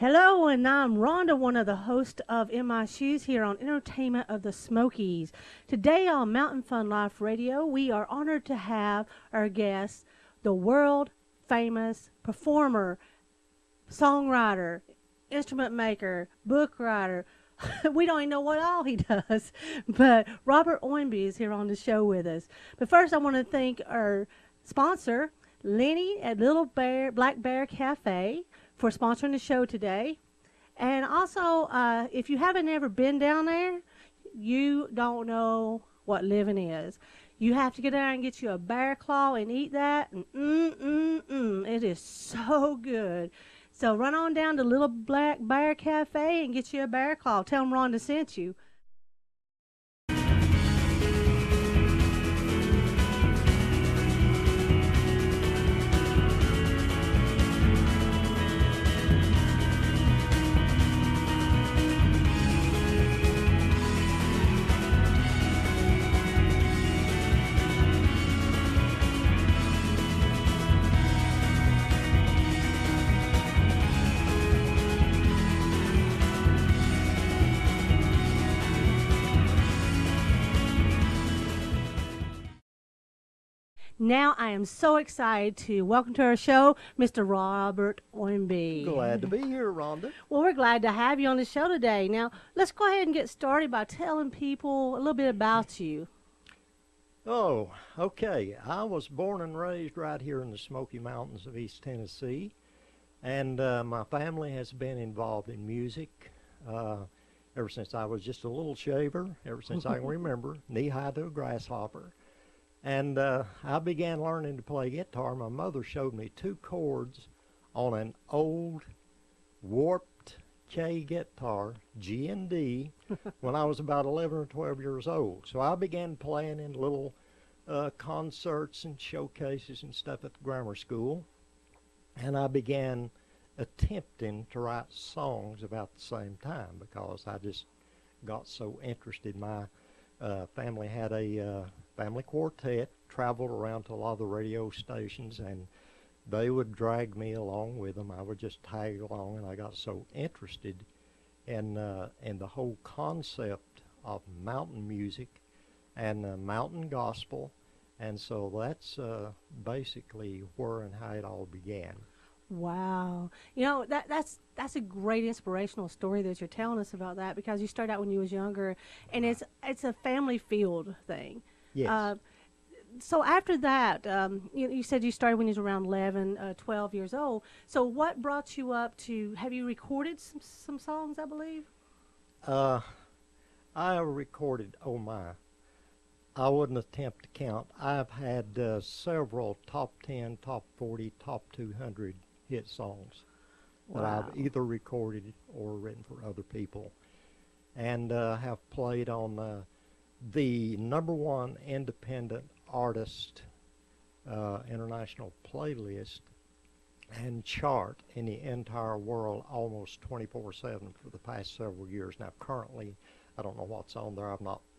Hello, and I'm Rhonda, one of the hosts of In My Shoes here on Entertainment of the Smokies. Today on Mountain Fun Life Radio, we are honored to have our guest, the world famous performer, songwriter, instrument maker, book writer. We don't even know what all he does, but Robert Ownby is here on the show with us. But first, I want to thank our sponsor, Lenny at Little Bear Black Bear Cafe, for sponsoring the show today. And also, if you haven't ever been down there, you don't know what living is. You have to get down and get you a bear claw and eat that. And it is so good. So run on down to Little Black Bear Cafe and get you a bear claw. Tell them Rhonda sent you. Now I am so excited to welcome to our show Mr. Robert Ownby. Glad to be here, Rhonda. Well, we're glad to have you on the show today. Now, let's go ahead and get started by telling people a little bit about you. Oh, okay. I was born and raised right here in the Smoky Mountains of East Tennessee, and my family has been involved in music ever since I was just a little shaver, ever since I can remember, knee-high to a grasshopper. And I began learning to play guitar. My mother showed me two chords on an old warped K guitar, G and D, when I was about 11 or 12 years old. So I began playing in little concerts and showcases and stuff at the grammar school. And I began attempting to write songs about the same time because I just got so interested. My family had a family quartet, traveled around to a lot of the radio stations, and they would drag me along with them. I would just tag along, and I got so interested in the whole concept of mountain music and mountain gospel, and so that's basically where and how it all began. Wow. You know, that's a great inspirational story that you're telling us about that, because you started out when you was younger, and it's a family field thing. Yes. So after that, you said you started when you was around 11, 12 years old. So what brought you up to, have you recorded some songs, I believe? I have recorded, oh my, I wouldn't attempt to count. I've had several top 10, top 40, top 200 hit songs that I've either recorded or written for other people, and have played on the /1 independent artist international playlist and chart in the entire world almost 24/7 for the past several years. Now currently, I don't know what's on there.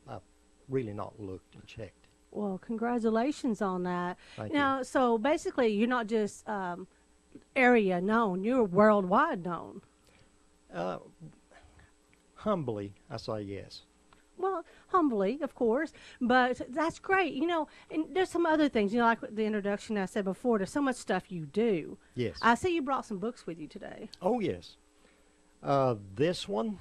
I've really not looked and checked. Well, congratulations on that. Thank Now, you. so basically, you're not just area known; you're worldwide known. Humbly, I say yes. Well, humbly, of course, but that's great. You know, and there's some other things. You know, like the introduction I said before. There's so much stuff you do. Yes. I see you brought some books with you today. Oh, yes. This one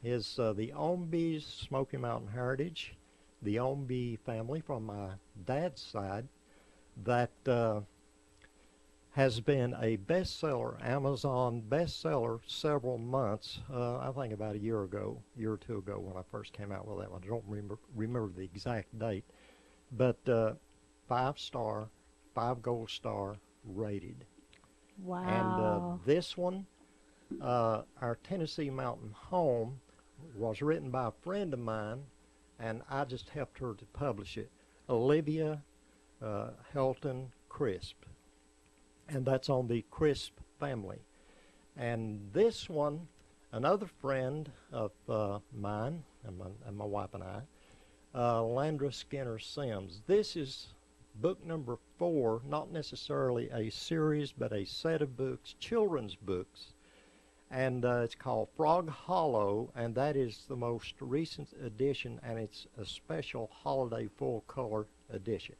is the Ownby's Smoky Mountain Heritage, the Ownby family from my dad's side, that has been a bestseller, Amazon bestseller, several months. I think about a year or two ago when I first came out with that one. I don't remember the exact date, but 5-star, 5 gold star rated. Wow. And this one, our Tennessee Mountain Home, was written by a friend of mine, and I just helped her to publish it, Olivia Helton Crisp. And that's on the Crisp family. And this one, another friend of mine, and my wife and I, Landra Skinner Sims. This is book number 4, not necessarily a series, but a set of books, children's books, and it's called Frog Hollow, and that is the most recent edition, and it's a special holiday full color edition.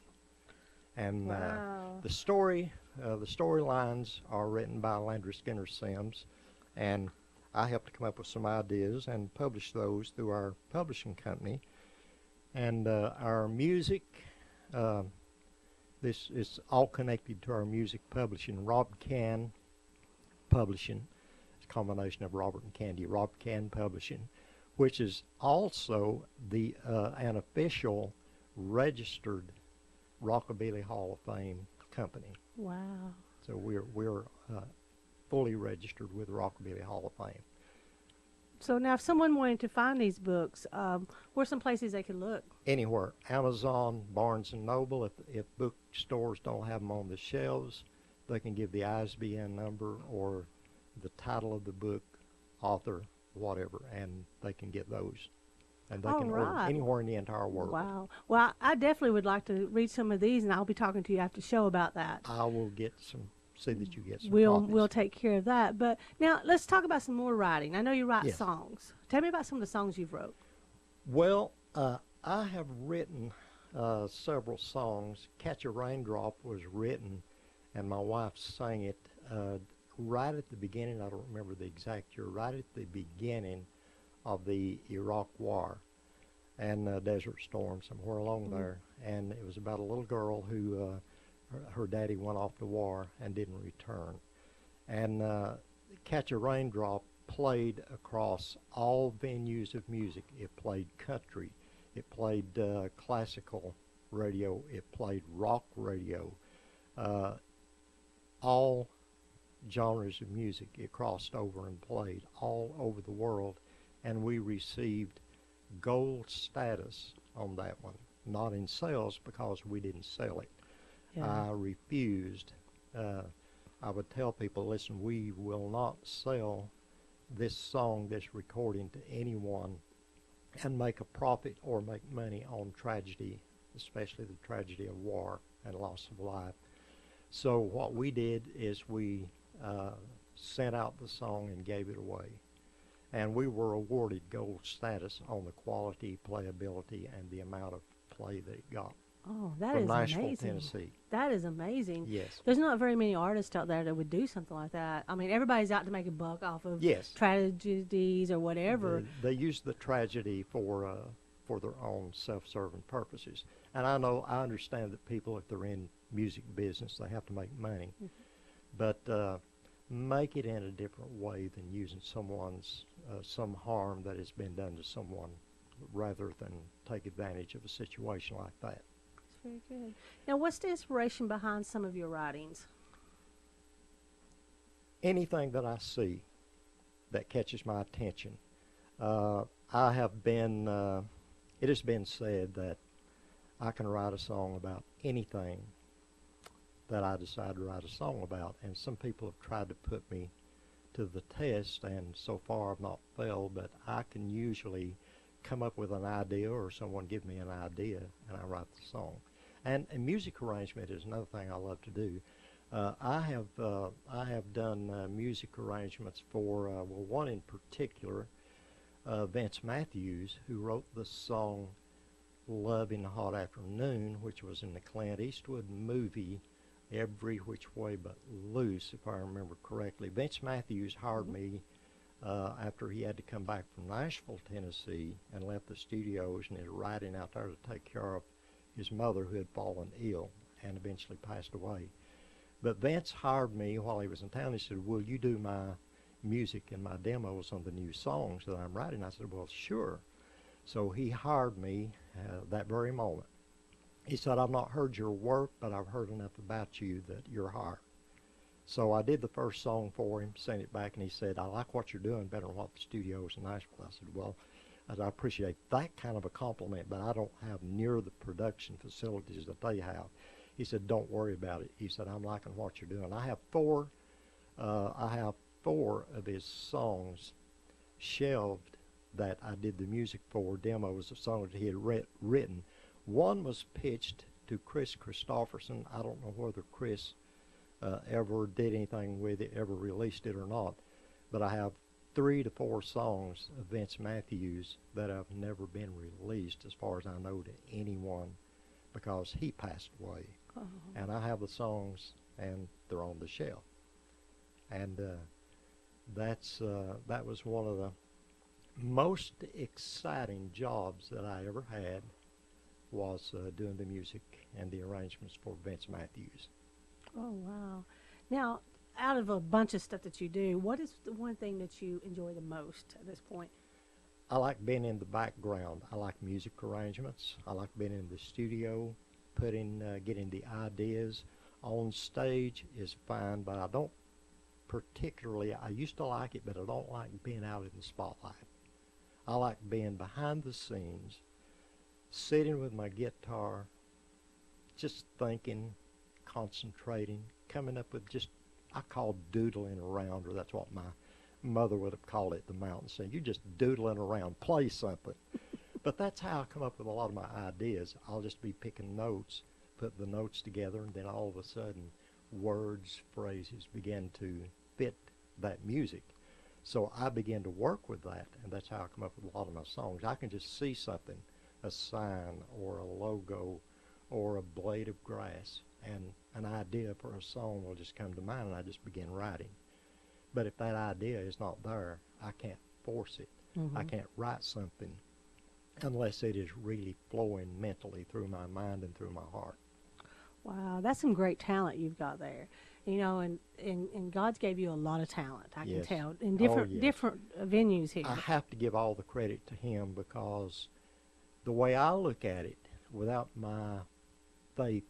And Wow. the storylines are written by Landry Skinner Sims, and I helped to come up with some ideas and publish those through our publishing company. And our music, this is all connected to our music publishing. Rob Can Publishing, it's a combination of Robert and Candy. Rob Can Publishing, which is also the an official registered Rockabilly Hall of Fame company. Wow. So we're fully registered with Rockabilly Hall of Fame. So now, if someone wanted to find these books, where's some places they could look? Anywhere, Amazon, Barnes and Noble. If bookstores don't have them on the shelves, they can give the ISBN number or the title of the book, author, whatever, and they can get those. And they All can order right. anywhere in the entire world. Wow. Well, I definitely would like to read some of these, and I'll be talking to you after the show about that. I will get some. See that you get some. We'll copies. we'll take care of that. But now let's talk about some more writing. I know you write Yes. songs. Tell me about some of the songs you've wrote. Well, I have written several songs. Catch a Raindrop was written, and my wife sang it right at the beginning. I don't remember the exact year. Right at the beginning of the Iraq War and Desert Storm, somewhere along there. And it was about a little girl who her daddy went off to war and didn't return. And Catch a Raindrop played across all venues of music. It played country, it played classical radio, it played rock radio, all genres of music. It crossed over and played all over the world, and we received gold status on that one. Not in sales because we didn't sell it. I refused. I would tell people, listen, we will not sell this song, this recording to anyone and make a profit or make money on tragedy, especially the tragedy of war and loss of life. So what we did is we sent out the song and gave it away. And we were awarded gold status on the quality, playability, and the amount of play that it got. Oh, that From is Nashville, amazing. Tennessee. That is amazing. Yes. There's not very many artists out there that would do something like that. I mean, everybody's out to make a buck off of Yes. tragedies or whatever. They use the tragedy for their own self-serving purposes. And I understand that people, if they're in music business, they have to make money. But make it in a different way than using someone's some harm that has been done to someone, rather than take advantage of a situation like that. That's very good. Now, what's the inspiration behind some of your writings? Anything that I see that catches my attention. I have been, it has been said that I can write a song about anything that I decide to write a song about, and some people have tried to put me to the test, and so far I've not failed, but I can usually come up with an idea, or someone give me an idea, and I write the song. And music arrangement is another thing I love to do. I have done music arrangements for one in particular, Vince Matthews, who wrote the song "Love in the Hot Afternoon," which was in the Clint Eastwood movie Every Which Way But Loose, if I remember correctly. Vince Matthews hired me after he had to come back from Nashville, Tennessee, and left the studios and is riding out there to take care of his mother, who had fallen ill and eventually passed away. But Vince hired me while he was in town. He said, "Will you do my music and my demos on the new songs that I'm writing?" I said, "Well, sure." So he hired me that very moment. He said, "I've not heard your work, but I've heard enough about you that you're hired." So I did the first song for him, sent it back, and he said, "I like what you're doing better than what the studios in Nashville." I said, "Well, I appreciate that kind of a compliment, but I don't have near the production facilities that they have." He said, "Don't worry about it." He said, "I'm liking what you're doing." I have four of his songs shelved that I did the music for, demos of songs that he had written. One was pitched to Chris Christopherson. I don't know whether Chris ever did anything with it, ever released it or not, but I have 3 to 4 songs of Vince Matthews that have never been released, as far as I know, to anyone because he passed away. Oh. And I have the songs, and they're on the shelf. And that was one of the most exciting jobs that I ever had, was doing the music and the arrangements for Vince Matthews. Oh, wow. Now, out of a bunch of stuff that you do, what is the one thing that you enjoy the most at this point? I like being in the background. I like music arrangements. I like being in the studio, getting the ideas. On stage is fine, but I don't particularly, I used to like it, but I don't like being out in the spotlight. I like being behind the scenes, sitting with my guitar, just thinking, concentrating, coming up with just, I call doodling around, or that's what my mother would have called it, the mountain scene. You're just doodling around, play something. But that's how I come up with a lot of my ideas. I'll just be picking notes, put the notes together, and then all of a sudden words, phrases begin to fit that music. So I begin to work with that, and that's how I come up with a lot of my songs. I can just see something, a sign or a logo or a blade of grass, and an idea for a song will just come to mind, and I just begin writing. But if that idea is not there, I can't force it. I can't write something unless it is really flowing mentally through my mind and through my heart. Wow, that's some great talent you've got there. You know, and God's gave you a lot of talent, I can Yes. tell, in Oh, different yes. different venues here. I have to give all the credit to him, because the way I look at it, without my faith,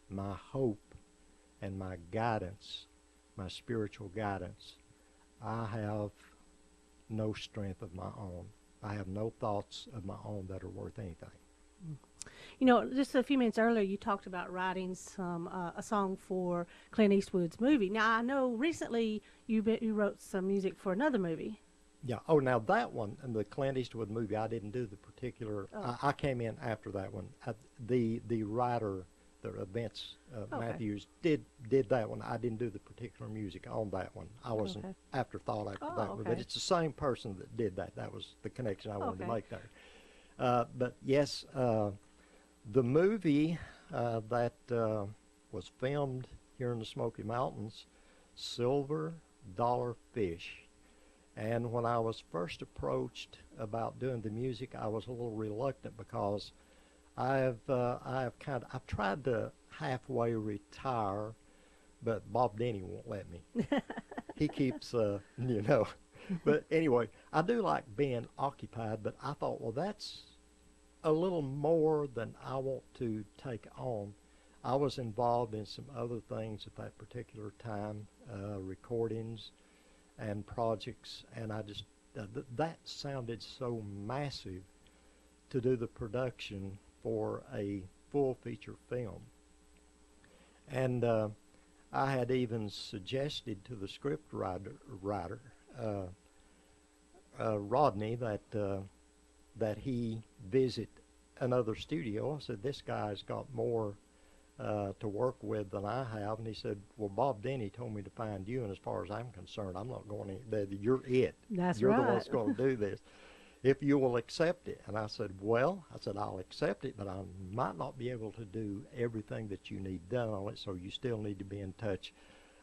my hope, and my guidance, my spiritual guidance, I have no strength of my own. I have no thoughts of my own that are worth anything. You know, just a few minutes earlier, you talked about writing a song for Clint Eastwood's movie. Now, I know recently you wrote some music for another movie. Yeah. Oh, now that one, and the Clint Eastwood movie, I didn't do the particular. Oh. I came in after that one. The writer, Vince Okay. Matthews, did that one. I didn't do the particular music on that one. I was Okay. an afterthought after Oh, that one. But okay. it's the same person that did that. That was the connection I wanted to Okay. make there. But yes, the movie that was filmed here in the Smoky Mountains, Silver Dollar Fish. And when I was first approached about doing the music, I was a little reluctant, because I've tried to halfway retire, but Bob Denny won't let me. He keeps, you know. But anyway, I do like being occupied, but I thought, well, that's a little more than I want to take on. I was involved in some other things at that particular time, recordings and projects, and I just, that sounded so massive to do the production for a full feature film. And I had even suggested to the script writer Rodney, that he visit another studio. I said, this guy's got more to work with than I have. And he said, well, Bob Denny told me to find you, and as far as I'm concerned, I'm not going to, you're it. That's You're right. the one that's going to do this, if you will accept it. And I said, I'll accept it, but I might not be able to do everything that you need done on it, so you still need to be in touch.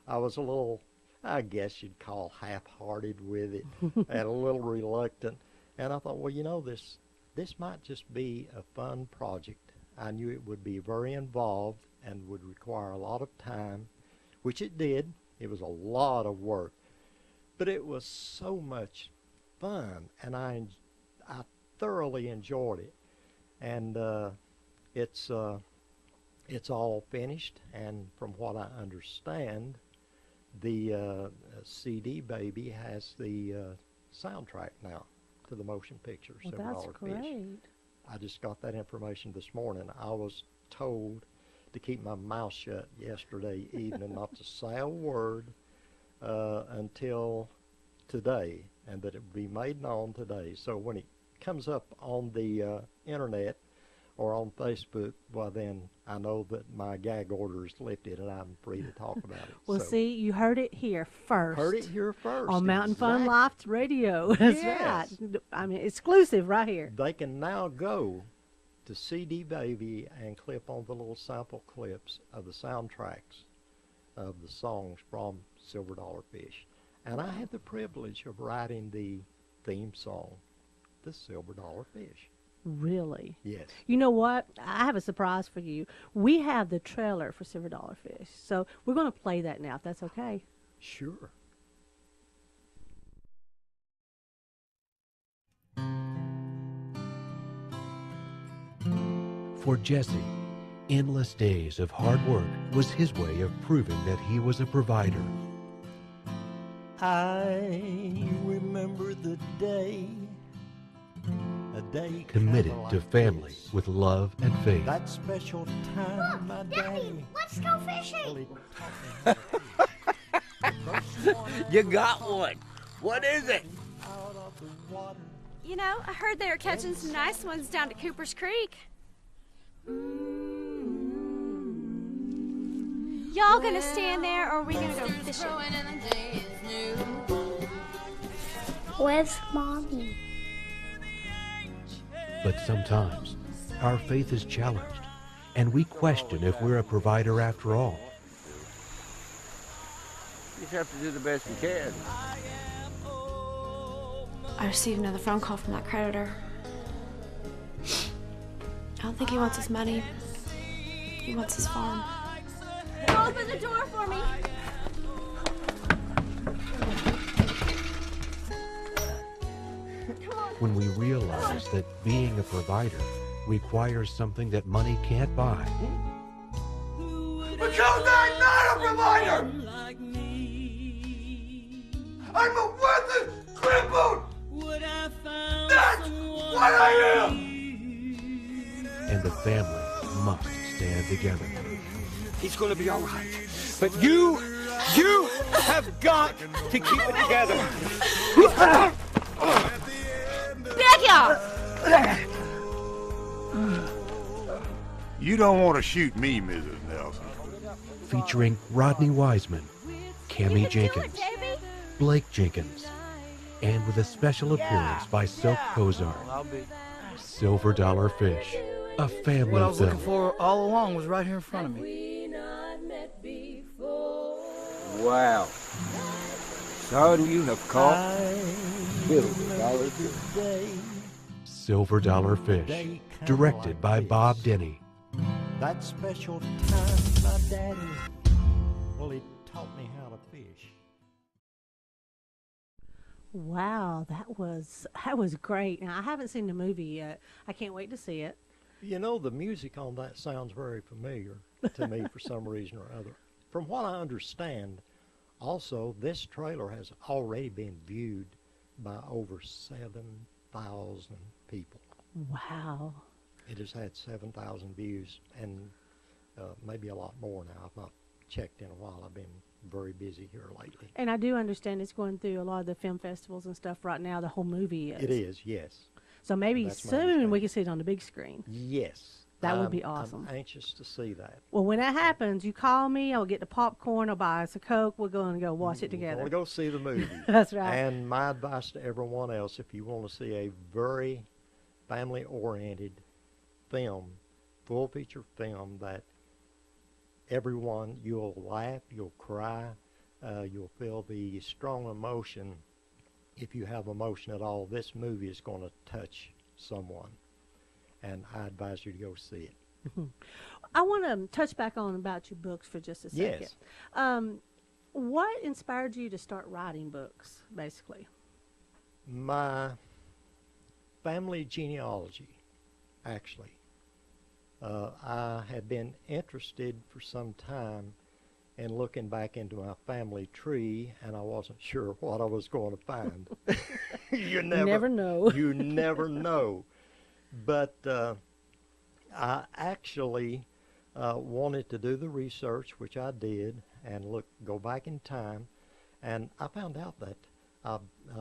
I was a little, I guess you'd call, half-hearted with it, and a little reluctant. And I thought, well, you know, this might just be a fun project. I knew it would be very involved and would require a lot of time, which it did. It was a lot of work, but it was so much fun, and I thoroughly enjoyed it. And it's all finished, and from what I understand, the CD Baby has the soundtrack now to the motion picture, Well, Silver that's Dollar Fish. great. I just got that information this morning. I was told to keep my mouth shut yesterday evening, not to say a word until today, and that it would be made known today. So when it comes up on the internet or on Facebook, well, then I know that my gag order is lifted and I'm free to talk about it. Well, So, see, you heard it here first. heard it here first. On Mountain Fun Exactly. Life Radio. That's Yes. right. I mean, exclusive right here. They can now go to CD Baby and clip on the little sample clips of the soundtracks of the songs from Silver Dollar Fish. And I had the privilege of writing the theme song, The Silver Dollar Fish. Really? Yes. You know what? I have a surprise for you. We have the trailer for Silver Dollar Fish. So we're going to play that now, if that's okay. Sure. For Jesse, endless days of hard work was his way of proving that he was a provider. I remember the day, a day Committed kinda to like family this. with love and faith. That special time my daddy Let's go fishing. really taught me how to fish. You got one. What is it? Out of the water. You know, I heard they were catching some nice ones down at Cooper's Creek. Y'all gonna stand there or are we gonna go fishing? Where's Mommy? But sometimes our faith is challenged, and we question if we're a provider after all. You just have to do the best you can. I received another phone call from that creditor. I don't think he wants his money. He wants his farm. Open the door for me. When we realize that being a provider requires something that money can't buy, Because I'm not a provider! I'm a worthless, crippled! That's what I am! and the family must stand together. He's gonna be all right. But you have got to keep it together. Back off! You don't want to shoot me, Mrs. Nelson. Featuring Rodney Wiseman, Cammie Jenkins, Baby. Blake Jenkins, and with a special appearance by Silk Kozar, I'll be. Silver Dollar Fish, a family What I was looking film. for all along was right here in front of me. Wow. Son, you have caught Silver Dollar Fish. Silver Dollar Fish, directed by Bob Denny. That special time my daddy, well, he taught me how to fish. Wow, that was great. Now, I haven't seen the movie yet. I can't wait to see it. You know, the music on that sounds very familiar to me for some reason or other. From what I understand, also, this trailer has already been viewed by over 7,000 people. Wow. It has had 7,000 views and maybe a lot more now. I've not checked in a while. I've been very busy here lately. And I do understand it's going through a lot of the film festivals and stuff right now. The whole movie is. It is, yes. So maybe That's my soon we understanding. can see it on the big screen. Yes. That would be awesome. I'm anxious to see that. Well, when that happens, you call me. I'll get the popcorn. I'll buy us a Coke. We're going to go watch it We're together. going to go see the movie. That's right. And my advice to everyone else, if you want to see a very family-oriented film, full feature film that everyone, you'll laugh, you'll cry, you'll feel the strong emotion. If you have emotion at all, this movie is going to touch someone. And I advise you to go see it. I want to touch back on about your books for just a second. Yes. What inspired you to start writing books, basically? My family genealogy, actually. I had been interested for some time in looking back into my family tree, and I wasn't sure what I was going to find. You never know. You never know. But I actually wanted to do the research, which I did, and go back in time, and I found out that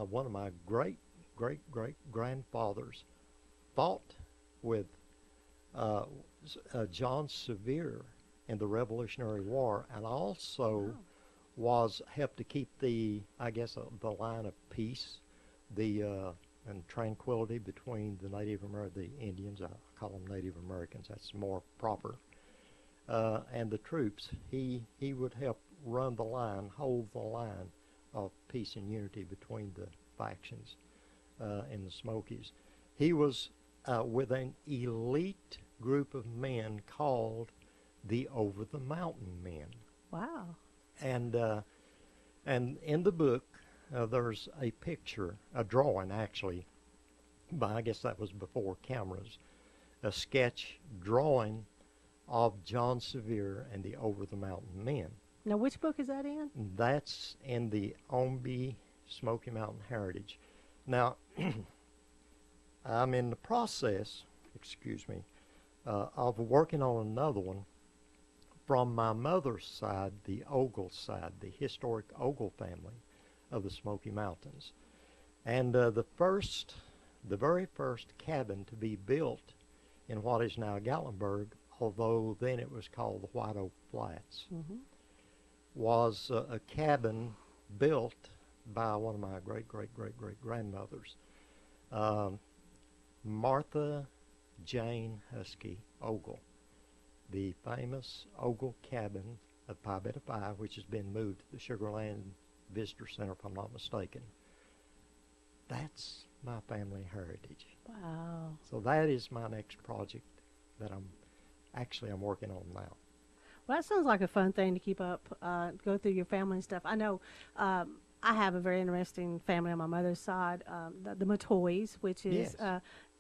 one of my great-great-great-grandfathers fought with John Sevier in the Revolutionary War, and also was helped to keep the, I guess, the line of peace, and tranquility between the the Indians. I call them Native Americans. That's more proper. And the troops. He would help run the line, hold the line of peace and unity between the factions in the Smokies. He was with an elite group of men called the Over the Mountain Men. Wow. And in the book, there's a picture, a drawing actually, but I guess that was before cameras, a sketch drawing of John Sevier and the Over the Mountain Men. Now, which book is that in? That's in the Ownby Smoky Mountain Heritage. Now, I'm in the process, of working on another one from my mother's side, the Ogle side, the historic Ogle family of the Smoky Mountains. And the very first cabin to be built in what is now Gatlinburg, although then it was called the White Oak Flats, was a cabin built by one of my great-great-great-great-grandmothers, Martha Jane Husky Ogle, the famous Ogle cabin of Pi Beta Phi, which has been moved to the Sugar Land Visitor Center, if I'm not mistaken. That's my family heritage. Wow. So that is my next project that I'm working on now. Well, that sounds like a fun thing to keep up, go through your family and stuff. I know I have a very interesting family on my mother's side, the Matoys, which is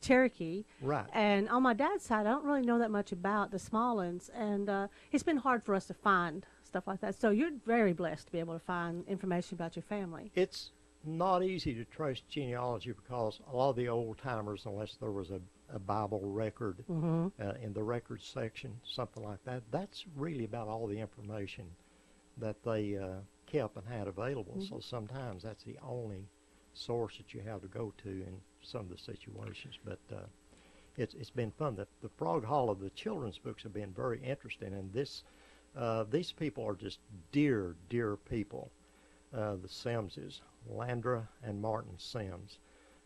Cherokee. Right. And on my dad's side, I don't really know that much about the Smalllands, and it's been hard for us to find stuff like that. So you're very blessed to be able to find information about your family. It's not easy to trace genealogy because a lot of the old timers, unless there was a Bible record in the records section, something like that, that's really about all the information that they kept and had available. So sometimes that's the only source that you have to go to in some of the situations. But it's been fun. The Frog Hall of the children's books have been very interesting, and these people are just dear people. The Simses, Landra and Martin Sims.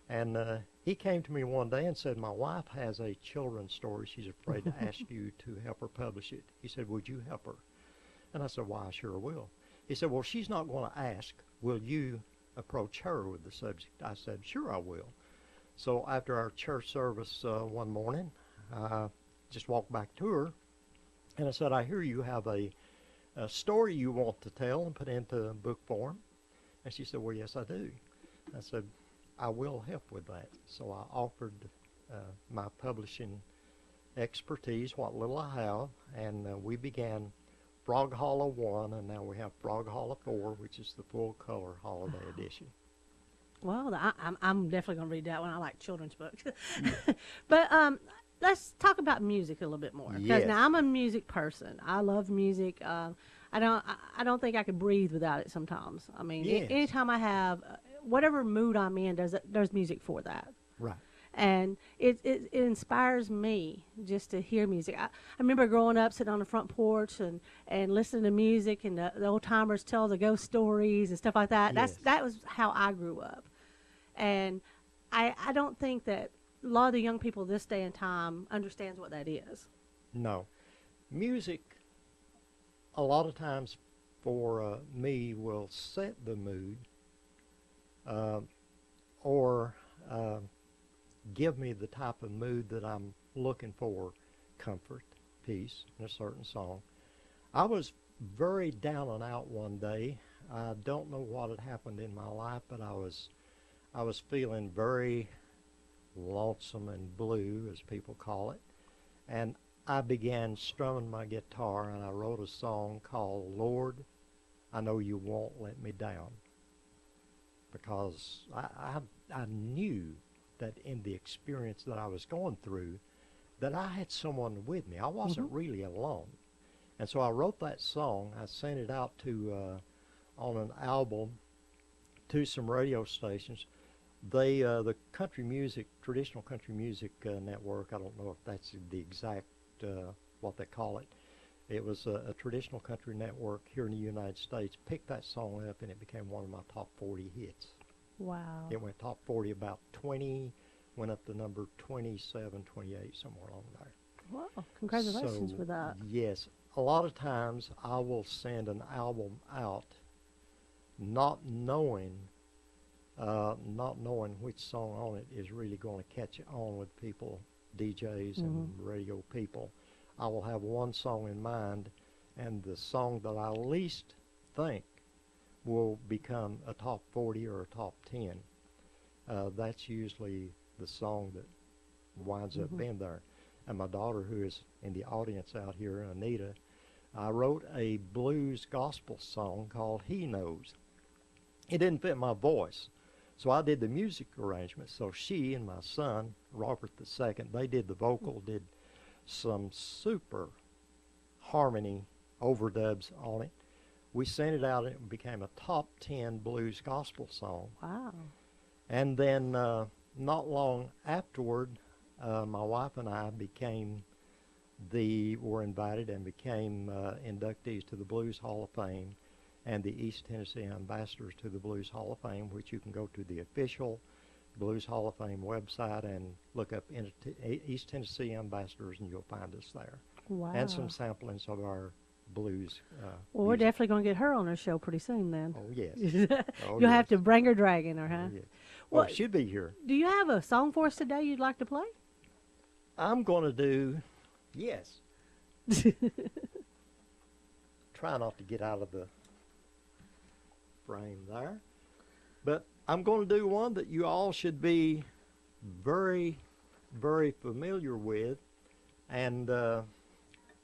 And he came to me one day and said, my wife has a children's story. She's afraid to ask you to help her publish it. He said, would you help her? And I said, why, I sure will. He said, well, she's not going to ask. Will you approach her with the subject? I said, sure I will. So after our church service one morning, I just walked back to her, and I said, I hear you have a story you want to tell and put into book form. And she said, well, yes, I do. I said, I will help with that. So I offered my publishing expertise, what little I have, and we began Frog Hollow 1, and now we have Frog Hollow 4, which is the full-color holiday edition. Well, I'm definitely going to read that one. I like children's books. But let's talk about music a little bit more. Because now I'm a music person. I love music. I don't think I could breathe without it sometimes. I mean, anytime I have whatever mood I'm in, there's music for that. Right. And it inspires me just to hear music. I remember growing up, sitting on the front porch and listening to music, and the old timers tell the ghost stories and stuff like that. That was how I grew up. And I don't think that a lot of the young people this day and time understands what that is. No. Music, a lot of times for me, will set the mood or give me the type of mood that I'm looking for, comfort, peace, in a certain song. I was very down and out one day. I don't know what had happened in my life, but I was feeling very lonesome and blue, as people call it. And I began strumming my guitar, and I wrote a song called Lord, I Know You Won't Let Me Down. Because I knew that in the experience that I was going through, that I had someone with me. I wasn't really alone. And so I wrote that song. I sent it out to on an album to some radio stations. the country music, traditional country music network, I don't know if that's the exact, what they call it. It was a traditional country network here in the United States, picked that song up, and it became one of my top 40 hits. Wow. It went top 40 about 20, went up to number 27, 28, somewhere along there. Wow. Congratulations So, for that. Yes. A lot of times I will send an album out not knowing which song on it is really going to catch on with people, DJs and radio people. I will have one song in mind, and the song that I least think will become a top 40 or a top 10. That's usually the song that winds up being there. And my daughter, who is in the audience out here, Anita, I wrote a blues gospel song called He Knows. It didn't fit my voice, so I did the music arrangement. So she and my son, Robert II, they did the vocal, did some super harmony overdubs on it. We sent it out, and it became a top 10 blues gospel song. Wow. And then not long afterward, my wife and I were invited and became inductees to the Blues Hall of Fame and the East Tennessee Ambassadors to the Blues Hall of Fame, which you can go to the official Blues Hall of Fame website and look up East Tennessee Ambassadors, and you'll find us there. Wow. And some samplings of our blues. Well, we're definitely going to get her on our show pretty soon then. Oh, yes. You'll have to bring her dragging her, huh? Oh, yes. Well, she'll be here. Do you have a song for us today you'd like to play? I'm going to do, yes. Try not to get out of the frame there. But I'm going to do one that you all should be very, very familiar with. And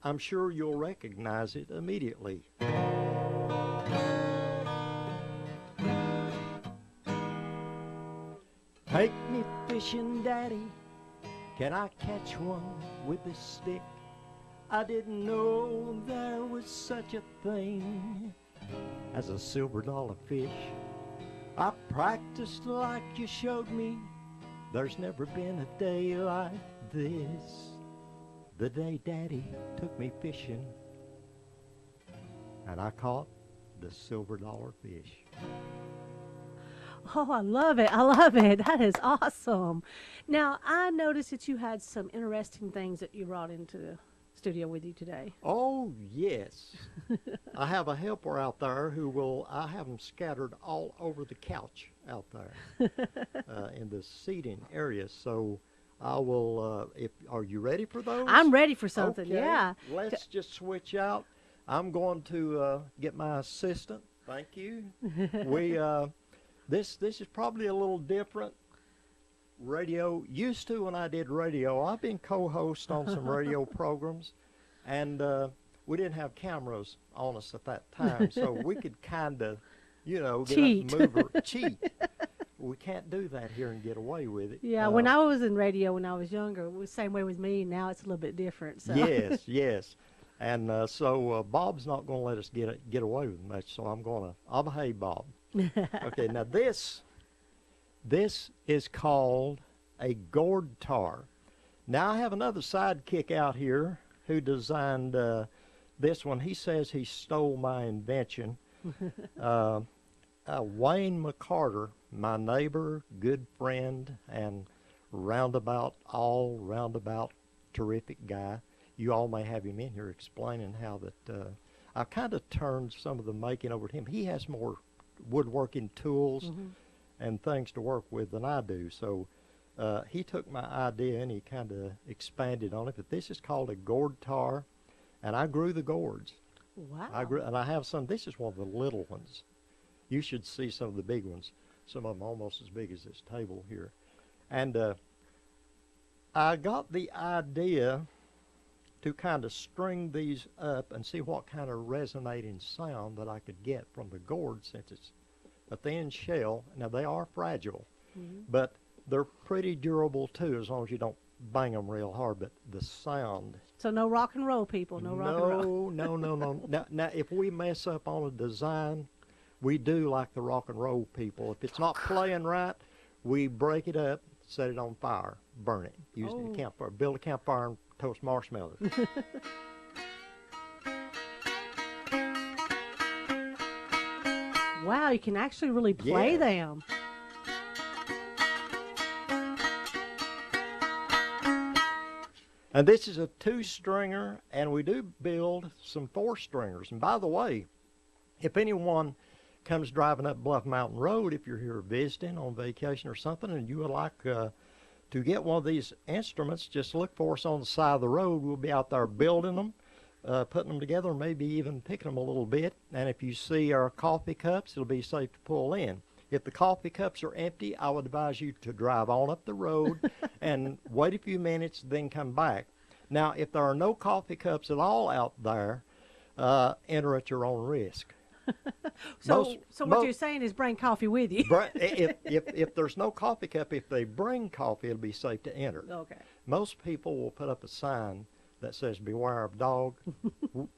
I'm sure you'll recognize it immediately. Take me fishing, Daddy. Can I catch one with this stick? I didn't know there was such a thing as a silver dollar fish. I practiced like you showed me. There's never been a day like this. The day Daddy took me fishing, and I caught the silver dollar fish. Oh, I love it. I love it. That is awesome. Now, I noticed that you had some interesting things that you brought into the studio with you today. Oh, yes. I have a helper out there I have them scattered all over the couch out there in the seating area. So I will, are you ready for those? I'm ready for something, okay. Yeah. Let's just switch out. I'm going to get my assistant. Thank you. This is probably a little different. Radio, used to when I did radio, I've been co-host on some radio programs, and we didn't have cameras on us at that time, so we could kind of, get cheat. up and move or cheat. We can't do that here and get away with it. Yeah, when I was in radio when I was younger, it was the same way with me. Now it's a little bit different. So. Yes. And so Bob's not going to let us get away with much, so I'll behave, Bob. Okay, now this is called a gourd tar. Now I have another sidekick out here who designed this one. He says he stole my invention. Wayne McCarter, my neighbor, good friend, and roundabout terrific guy. You all may have him in here explaining how that I've kind of turned some of the making over to him. He has more woodworking tools and things to work with than I do. So he took my idea and he kind of expanded on it. But this is called a gourd tar, and I grew the gourds. Wow. And I have some. This is one of the little ones. You should see some of the big ones. Some of them almost as big as this table here. And I got the idea to kind of string these up and see what kind of resonating sound that I could get from the gourd, since it's a thin shell. Now they are fragile, but they're pretty durable too, as long as you don't bang them real hard. But the sound. So no rock and roll, people. No rock and roll. No. Now if we mess up on a design, we do like the rock and roll people. If it's not playing right, we break it up, set it on fire, burn it, use a campfire, build a campfire and toast marshmallows. Wow, you can actually really play them. And this is a 2-stringer, and we do build some 4-stringers. And by the way, if anyone comes driving up Bluff Mountain Road, if you're here visiting on vacation or something, and you would like to get one of these instruments, just look for us on the side of the road. We'll be out there building them, putting them together, maybe even picking them a little bit. And if you see our coffee cups, it'll be safe to pull in. If the coffee cups are empty, I would advise you to drive on up the road and wait a few minutes, then come back. Now, if there are no coffee cups at all out there, enter at your own risk. So what you're saying is bring coffee with you. if there's no coffee cup, if they bring coffee, it'll be safe to enter. Okay. Most people will put up a sign that says, beware of dog.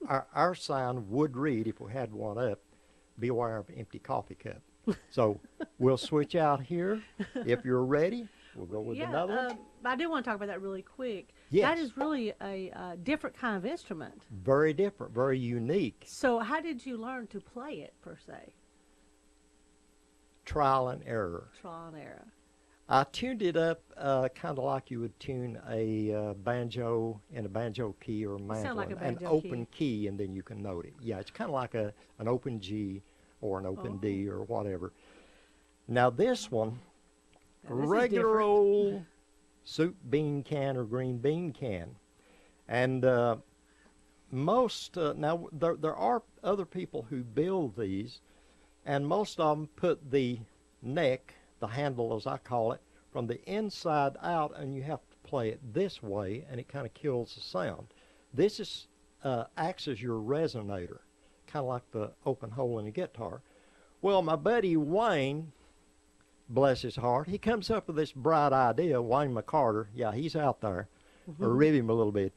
Our sign would read, if we had one up, beware of empty coffee cup. So we'll switch out here. If you're ready, we'll go with another one. I do want to talk about that really quick. Yes. That is really a different kind of instrument. Very different, very unique. So how did you learn to play it, per se? Trial and error. Trial and error. I tuned it up kind of like you would tune a banjo in a banjo key or a mandolin. Like an open key, and then you can note it. Yeah, it's kind of like an open G or an open D or whatever. Now this one, now this regular old soup bean can or green bean can. And most, now there are other people who build these, and most of them put the neck, the handle as I call it, from the inside out, and you have to play it this way, and it kind of kills the sound. This is acts as your resonator, kind of like the open hole in a guitar. Well, my buddy Wayne, bless his heart, he comes up with this bright idea. Wayne McCarter, yeah, he's out there. Or rib him a little bit.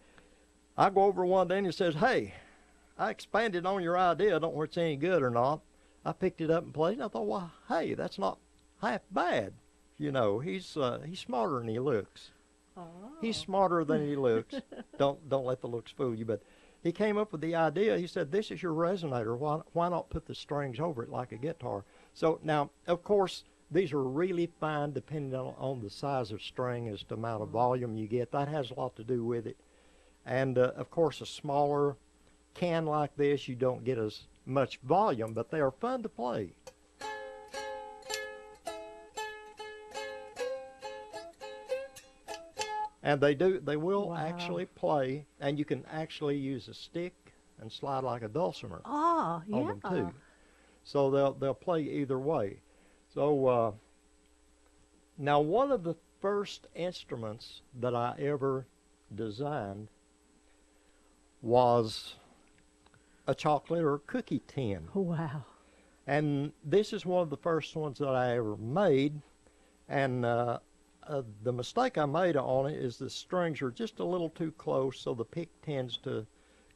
I go over one day and he says, hey, I expanded on your idea. I don't know if it's any good or not. I picked it up and played it, and I thought, well, hey, that's not half bad. You know, he's smarter than he looks. Oh. He's smarter than he looks. Don't let the looks fool you. But he came up with the idea. He said, this is your resonator. Why not put the strings over it like a guitar? So now, of course, these are really fine depending on the size of string as the amount of volume you get. That has a lot to do with it. And, of course, a smaller can like this, you don't get as much volume, but they are fun to play. And they will actually play, and you can actually use a stick and slide like a dulcimer on them too. So they'll play either way. So now one of the first instruments that I ever designed was a chocolate or cookie tin. Wow. And this is one of the first ones that I ever made. And the mistake I made on it is the strings are just a little too close, so the pick tends to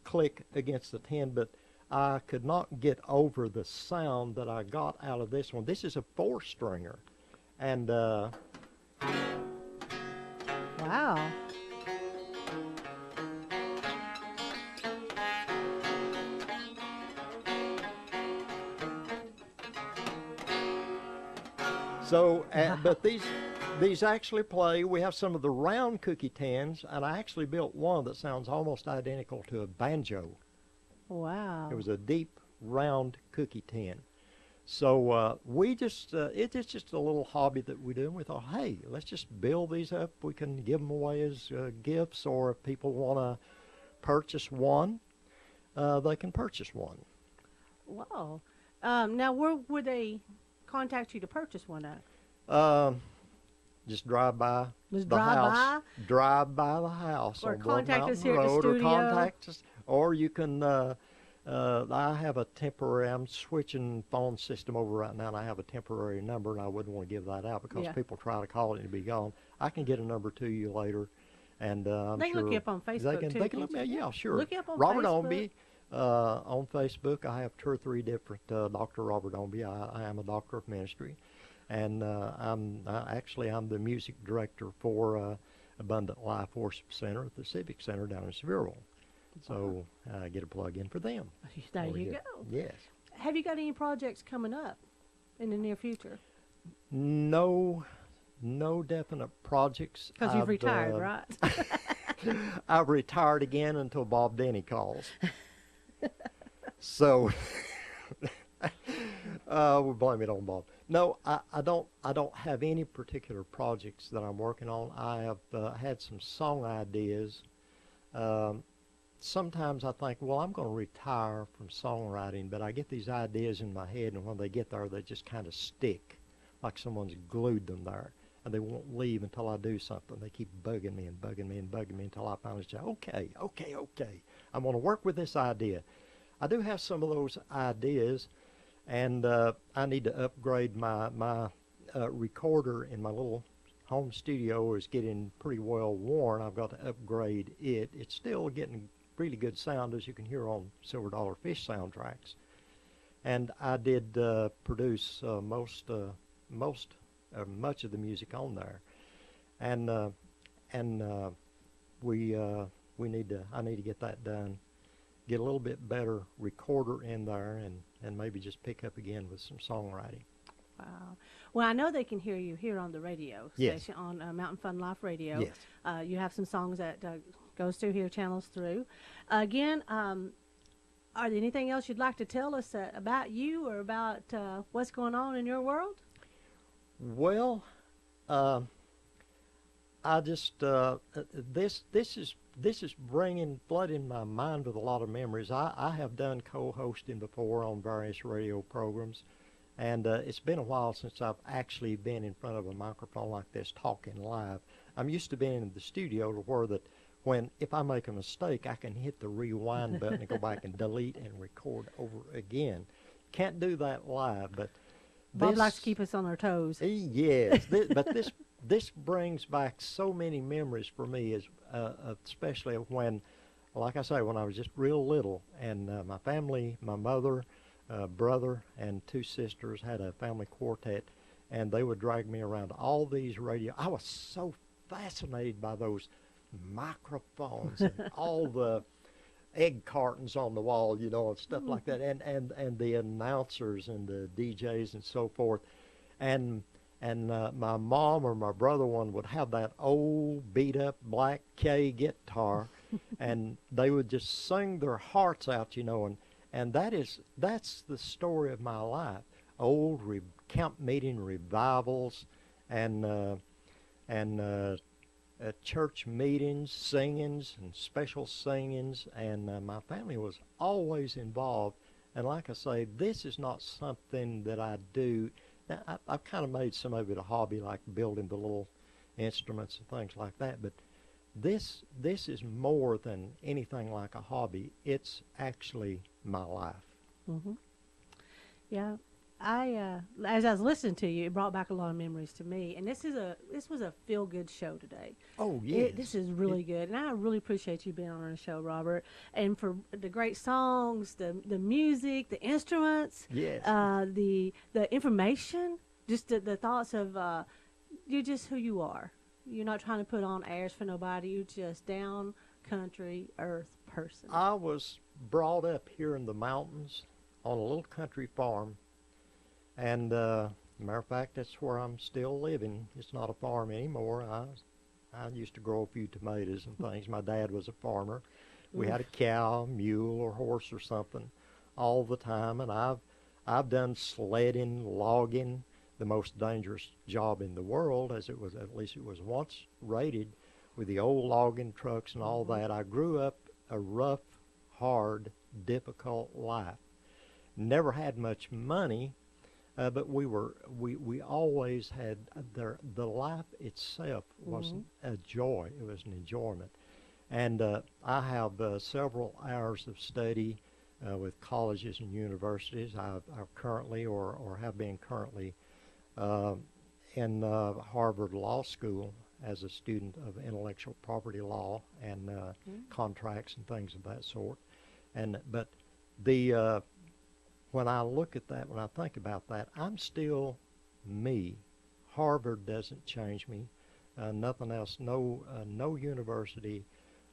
click against the tin, but I could not get over the sound that I got out of this one. This is a 4-stringer. And wow. So, but these actually play. We have some of the round cookie tins, and I actually built one that sounds almost identical to a banjo. Wow. It was a deep, round cookie tin. So we just, it's just a little hobby that we do, and we thought, hey, let's just build these up. We can give them away as gifts, or if people want to purchase one, they can purchase one. Wow. Now, where would they contact you to purchase one at? Just drive by Just the drive house. Drive by the house. Or on Bluff contact Mountain us here at the Road, studio. Or contact us, or you can. I have a temporary. I'm switching phone system over right now, and I have a temporary number, and I wouldn't want to give that out because people try to call it and it'll be gone. I can get a number to you later, and I'm they can sure look you up on Facebook they can too. look me. Yeah, sure. Look you up on Robert Facebook. Ownby. On Facebook, I have 2 or 3 different Dr. Robert Ownby. I am a doctor of ministry, and I'm the music director for Abundant Life Worship Center at the Civic Center down in Sevierville. So I get a plug in for them. There you go. Yes. Have you got any projects coming up in the near future? No definite projects. Because you've retired, right? I've retired again until Bob Denny calls. So we blame it on Bob. No, I don't have any particular projects that I'm working on. I have had some song ideas. Sometimes I think, well, I'm going to retire from songwriting, but I get these ideas in my head, and when they get there, they just kind of stick, like someone's glued them there, and they won't leave until I do something. They keep bugging me and bugging me and bugging me until I finally say, okay, I'm going to work with this idea. I do have some of those ideas, and I need to upgrade my recorder in my little home studio is getting pretty well worn. I've got to upgrade it. It's still getting really good sound, as you can hear on Silver Dollar Fish soundtracks. And I did produce much of the music on there. And I need to get that done. Get a little bit better recorder in there, and maybe just pick up again with some songwriting. Wow. Well, I know they can hear you here on the radio station, on Mountain Fun Life Radio. Yes. You have some songs that goes through here, channels through. Again, are there anything else you'd like to tell us about you or about what's going on in your world? Well, I just this is flooding my mind with a lot of memories. I have done co-hosting before on various radio programs, and it's been a while since I've actually been in front of a microphone like this talking live. I'm used to being in the studio to where that if I make a mistake, I can hit the rewind button and go back and delete and record over again. Can't do that live, but Bob likes to keep us on our toes. Yes, but this brings back so many memories for me, especially when, like I say, when I was just real little, and my family, my mother, brother, and 2 sisters had a family quartet, and they would drag me around all these radio. I was so fascinated by those microphones and all the egg cartons on the wall, and stuff like that, and the announcers and the DJs and so forth, and my mom or my brother would have that old beat up black K guitar, and they would just sing their hearts out, and that's the story of my life. Old camp meeting revivals, and church meetings, singings, and special singings, and my family was always involved. And like I say, this is not something that I do. Now, I've kind of made some of it a hobby, like building the little instruments and things like that, but this is more than anything like a hobby. It's actually my life. Mm-hmm. Yeah. As I was listening to you, it brought back a lot of memories to me. And this was a feel-good show today. Oh, yes. This is really good. And I really appreciate you being on our show, Robert. And for the great songs, the music, the instruments, yes, the information, just the thoughts of you're just who you are. You're not trying to put on airs for nobody. You're just down country earth person. I was brought up here in the mountains on a little country farm. And matter of fact, that's where I'm still living. It's not a farm anymore. I used to grow a few tomatoes and things. My dad was a farmer. We had a cow, mule, or horse or something all the time. And I've done sledding, logging, the most dangerous job in the world, as it was, at least it was once rated, with the old logging trucks and all that. I grew up a rough, hard, difficult life. Never had much money. But we always had the life itself was a joy. It was an enjoyment, and I have several hours of study with colleges and universities. I've currently or have been currently in Harvard Law School as a student of intellectual property law and contracts and things of that sort. But when I look at that, when I think about that, I'm still me. Harvard doesn't change me. Nothing else. No university.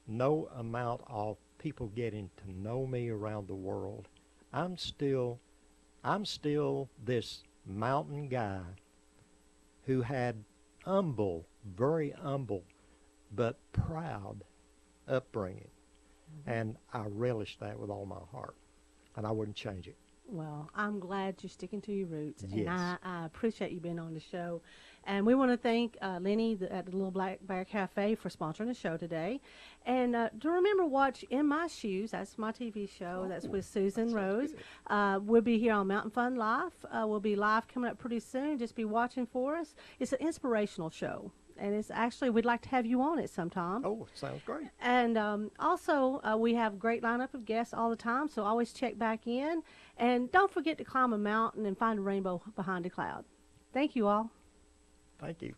No amount of people getting to know me around the world. I'm still this mountain guy who had very humble, but proud upbringing. And I relish that with all my heart. And I wouldn't change it. Well, I'm glad you're sticking to your roots, Yes. and I appreciate you being on the show. And we want to thank Lenny at the Little Black Bear Cafe for sponsoring the show today. And to remember, watch In My Shoes. That's my TV show. That's with Susan Rose. We'll be here on Mountain Fun Live. We'll be live coming up pretty soon. Just be watching for us. It's an inspirational show. And it's actually, we'd like to have you on it sometime. Oh, sounds great. And also, we have a great lineup of guests all the time, so always check back in. And don't forget to climb a mountain and find a rainbow behind a cloud. Thank you all. Thank you.